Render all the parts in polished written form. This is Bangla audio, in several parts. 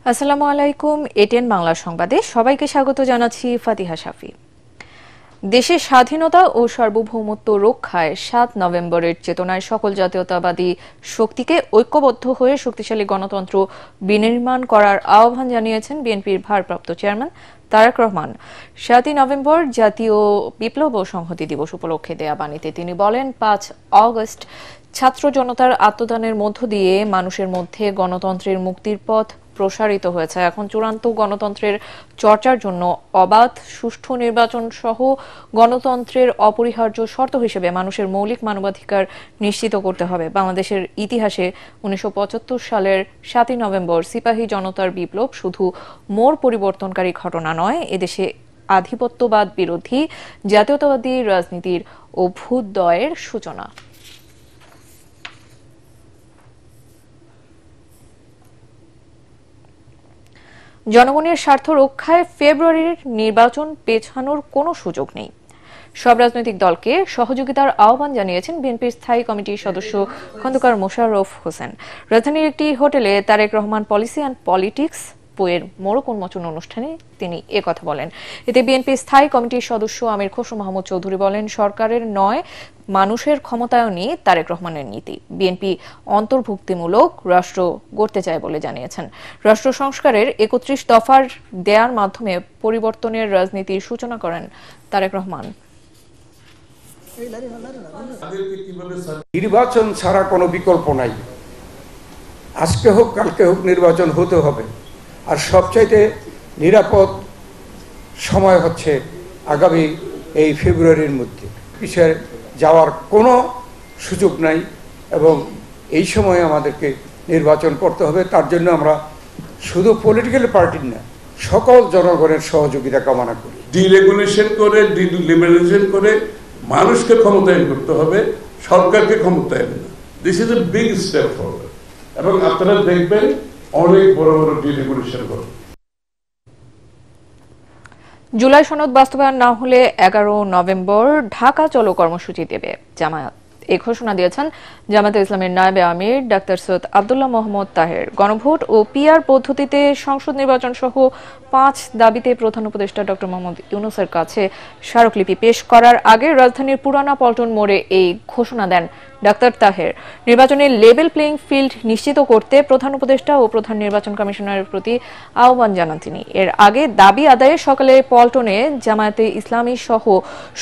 আসসালামু আলাইকুম। এটিএন বাংলা সংবাদে সবাইকে স্বাগত জানাচ্ছি ফাতিহা শাফি। দেশের স্বাধীনতা ও সার্বভৌমত্ব রক্ষায় ৭ নভেম্বরের চেতনায় সকল জাতীয়তাবাদী শক্তিকে ঐক্যবদ্ধ হয়ে শক্তিশালী গণতন্ত্র বিনির্মাণ করার আহ্বান জানিয়েছেন বিএনপির ভারপ্রাপ্ত চেয়ারম্যান তারেক রহমান। ৭ই নভেম্বর জাতীয় বিপ্লব ও সংহতি দিবস উপলক্ষে দেয়া বাণীতে তিনি বলেন, ৫ অগস্ট ছাত্র জনতার আত্মদানের মধ্য দিয়ে মানুষের মধ্যে গণতন্ত্রের মুক্তির পথ প্রসারিত হয়েছে। এখন চূড়ান্ত গণতন্ত্রের চর্চার জন্য অবাধ সুষ্ঠু নির্বাচন সহ গণতন্ত্রের অপরিহার্য শর্ত হিসেবে মানুষের মৌলিক মানবাধিকার নিশ্চিত করতে হবে। বাংলাদেশের ইতিহাসে ১৯৭৫ সালের ৭ই নভেম্বর সিপাহী জনতার বিপ্লব শুধু মোড় পরিবর্তনকারী ঘটনা নয়, এদেশে আধিপত্যবাদ বিরোধী জাতীয়তাবাদী রাজনীতির অভ্যুদয়ের সূচনা। জনগণের স্বার্থ রক্ষায় ফেব্রুয়ারির নির্বাচন পেছানোর কোনো সুযোগ নেই। সব রাজনৈতিক দলকে সহযোগিতার আহ্বান জানিয়েছেন বিএনপির স্থায়ী কমিটির সদস্য খন্দকার মোশাররফ হোসেন। রাজধানীর একটি হোটেলে Tarique Rahman policy and politics বইয়ের মোড়ক উন্মোচন অনুষ্ঠানে তিনি একথা বলেন। এতে বিএনপির স্থায়ী কমিটির সদস্য আমির খসরু মাহমুদ চৌধুরী বলেন, সরকারের নয় মানুষের ক্ষমতায়নই তারেক রহমানের নীতি। বিএনপি অন্তর্ভুক্তিমূলক রাষ্ট্র গড়তে চায় বলে জানিয়েছেন। রাষ্ট্র সংস্কারের ৩১ দফার দেয়ার মাধ্যমে পরিবর্তনের রাজনীতির সূচনা করেন তারেক রহমান। নির্বাচন ছাড়া কোনো বিকল্প নাই। আজকে হোক কালকে হোক নির্বাচন হতে হবে। আর সবচাইতে নিরাপদ সময় হচ্ছে আগামী এই ফেব্রুয়ারির মধ্যে। পিছিয়ে যাওয়ার কোনো সুযোগ নাই এবং এই সময়ে আমাদেরকে নির্বাচন করতে হবে। তার জন্য আমরা শুধু পলিটিক্যাল পার্টির না, সকল জনগণের সহযোগিতা কামনা করি। ডিরেগুলেশন করে ডিলিবারেশন করে মানুষকে ক্ষমতায়ন করতে হবে, সরকারকে ক্ষমতায়ন না। This is a big step forward এবং আপনারা দেখবেন অনেক বড় বড় ডিরেগুলেশন করবে। জুলাই সনদ বাস্তবায়ন না হলে ১১ নভেম্বর ঢাকা চলো কর্মসূচি দেবে জামায়াত। এই ঘোষণা দিয়েছেন জামায়াতে ইসলামের নায়েবে আমির ডাক্তার সৈয়দ আব্দুল্লাহ মোহাম্মদ তাহের। গণভোট ও পিআর পদ্ধতিতে সংসদ নির্বাচন সহ ৫ দাবিতে প্রধান উপদেষ্টা ডক্টর মোহাম্মদ ইউনূসের কাছে স্মারকলিপি পেশ করার আগে রাজধানীর পুরানা পল্টন মোড়ে এই ঘোষণা দেন ডাক্তার তাহের। নির্বাচনের লেভেল প্লেইং ফিল্ড নিশ্চিত করতে প্রধান উপদেষ্টা ও প্রধান নির্বাচন কমিশনারের প্রতি আহ্বান জানান তিনি। এর আগে দাবি আদায়ে সকালে পল্টনে জামায়াতে ইসলামী সহ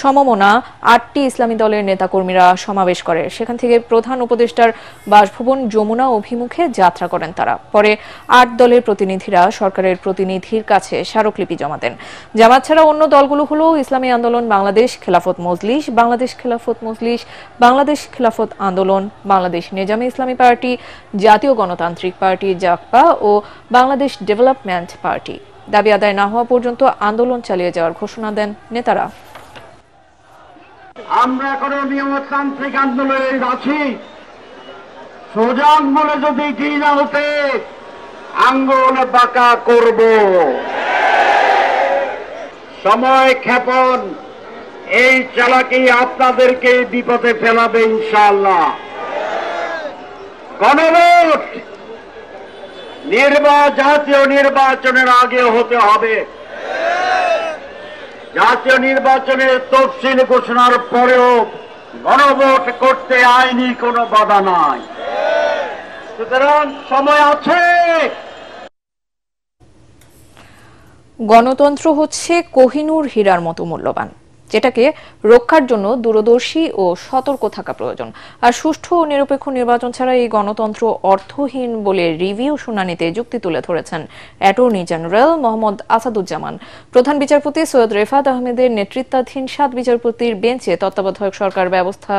সমমনা ৮টি ইসলামী দলের নেতাকর্মীরা সমাবেশ করে। সেখান থেকে প্রধান উপদেষ্টার বাসভবন যমুনা অভিমুখে যাত্রা করেন তারা। পরে ৮ দলের প্রতিনিধিরা সরকারের প্রতিনিধির কাছে স্মারকলিপি জমা দেন। জামায়াত ছাড়া অন্য দলগুলো হলো ইসলামী আন্দোলন বাংলাদেশ, খেলাফত মজলিস, বাংলাদেশ খেলাফত মজলিস, বাংলাদেশ খেলাফত আন্দোলন, বাংলাদেশ নেজামে ইসলামী পার্টি, জাতীয় গণতান্ত্রিক পার্টি জাকপা ও বাংলাদেশ ডেভেলপমেন্ট পার্টি। দাবি আদায় না হওয়া পর্যন্ত আন্দোলন চালিয়ে যাওয়ার ঘোষণা দেন নেতারা। আমরা কোনো নিয়মতান্ত্রিক আন্দোলনে আছি, সোজা আঙ্গুলে যদি কি না হতে আঙ্গুল বাঁকা করব। সময় ক্ষেপণ এই চালাকি আপনাদেরকে বিপদে ফেলাবে ইনশাআল্লাহ। গণভোট জাতীয় নির্বাচনের আগে হতে হবে। জাতীয় নির্বাচনের তফসিল ঘোষণার পরেও গণভোট করতে আইনি কোনো বাধা নাই, সুতরাং সময় আছে। গণতন্ত্র হচ্ছে কোহিনূর হীরার মতো মূল্যবান, যেটাকে রক্ষার জন্য দূরদর্শী ও সতর্ক থাকা প্রয়োজন। আর সুষ্ঠু ও নিরপেক্ষ নির্বাচন ছাড়া এই গণতন্ত্র অর্থহীন বলে রিভিউ শুনানিতে যুক্তি তুলে ধরেছেন অ্যাটর্নি জেনারেল মোহাম্মদ আসাদুজ্জামান। প্রধান বিচারপতি সৈয়দ রেফাত আহমেদের নেতৃত্বাধীন ৭ বিচারপতির বেঞ্চে তত্ত্বাবধায়ক সরকার ব্যবস্থা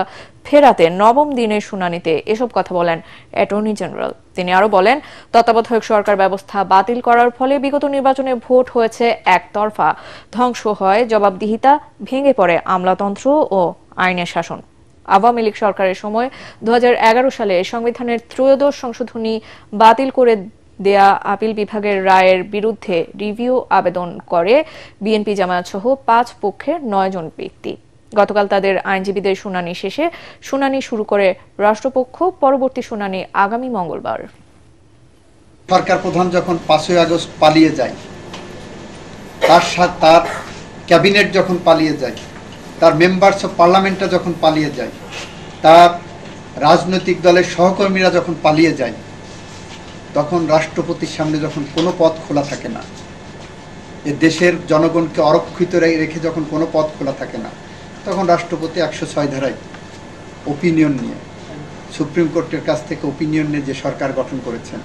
ফেরাতে ৯ম দিনের শুনানিতে এসব কথা বলেন অ্যাটর্নি জেনারেল। তিনি আরো বলেন, তত্ত্বাবধায়ক সরকার ব্যবস্থা বাতিল করার ফলে বিগত নির্বাচনে ভোট হয়েছে একতরফা, ধ্বংস হয় জবাবদিহিতা, ভেঙে পড়ে আমলাতন্ত্র ও আইনের শাসন। আওয়ামী লীগ সরকারের সময় ২০১১ সালে সংবিধানের ত্রয়োদশ সংশোধনী বাতিল করে দেয়া আপিল বিভাগের রায়ের বিরুদ্ধে রিভিউ আবেদন করে বিএনপি জামায়াত সহ ৫ পক্ষের ৯ জন ব্যক্তি। গতকাল তাদের আইনজীবীদের শুনানি শেষে শুনানি শুরু করে রাষ্ট্রপক্ষ। পরবর্তী শুনানি আগামী মঙ্গলবার। সরকার প্রধান যখন 5ই আগস্ট পালিয়ে যায়, তার ক্যাবিনেট যখন পালিয়ে যায়, তার মেম্বার্স অফ পার্লামেন্টটা যখন পালিয়ে যায়, তার রাজনৈতিক দলের সহকর্মীরা যখন পালিয়ে যায়, তখন রাষ্ট্রপতির সামনে যখন কোনো পথ খোলা থাকে না, এ দেশের জনগণকে অরক্ষিত রেখে যখন কোনো পথ খোলা থাকে না, তখন রাষ্ট্রপতি 106 ধারায় ওপিনিয়ন নিয়ে, সুপ্রিম কোর্টের কাছ থেকে ওপিনিয়ন নিয়ে যে সরকার গঠন করেছেন,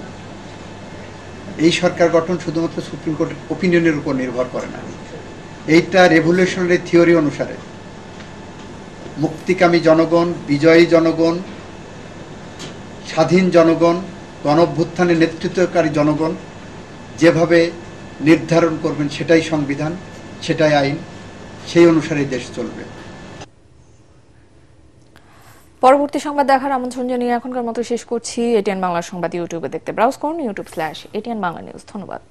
এই সরকার গঠন শুধুমাত্র সুপ্রিম কোর্টের ওপিনিয়নের উপর নির্ভর করে না। এইটা রেভলিউশনারি থিওরি অনুসারে মুক্তিকামী জনগণ, বিজয়ী জনগণ, স্বাধীন জনগণ, গণঅভ্যুত্থানে নেতৃত্বকারী জনগণ যেভাবে নির্ধারণ করবেন সেটাই সংবিধান, সেটাই আইন, সেই অনুসারে দেশ চলবে। পরবর্তী সংবাদ দেখার আমন্ত্রণ জানিয়ে এখনকার মতো শেষ করছি। এটিএন বাংলা সংবাদ ইউটিউবে দেখতে ব্রাউজ করুন youtube/ATN Bangla News। ধন্যবাদ।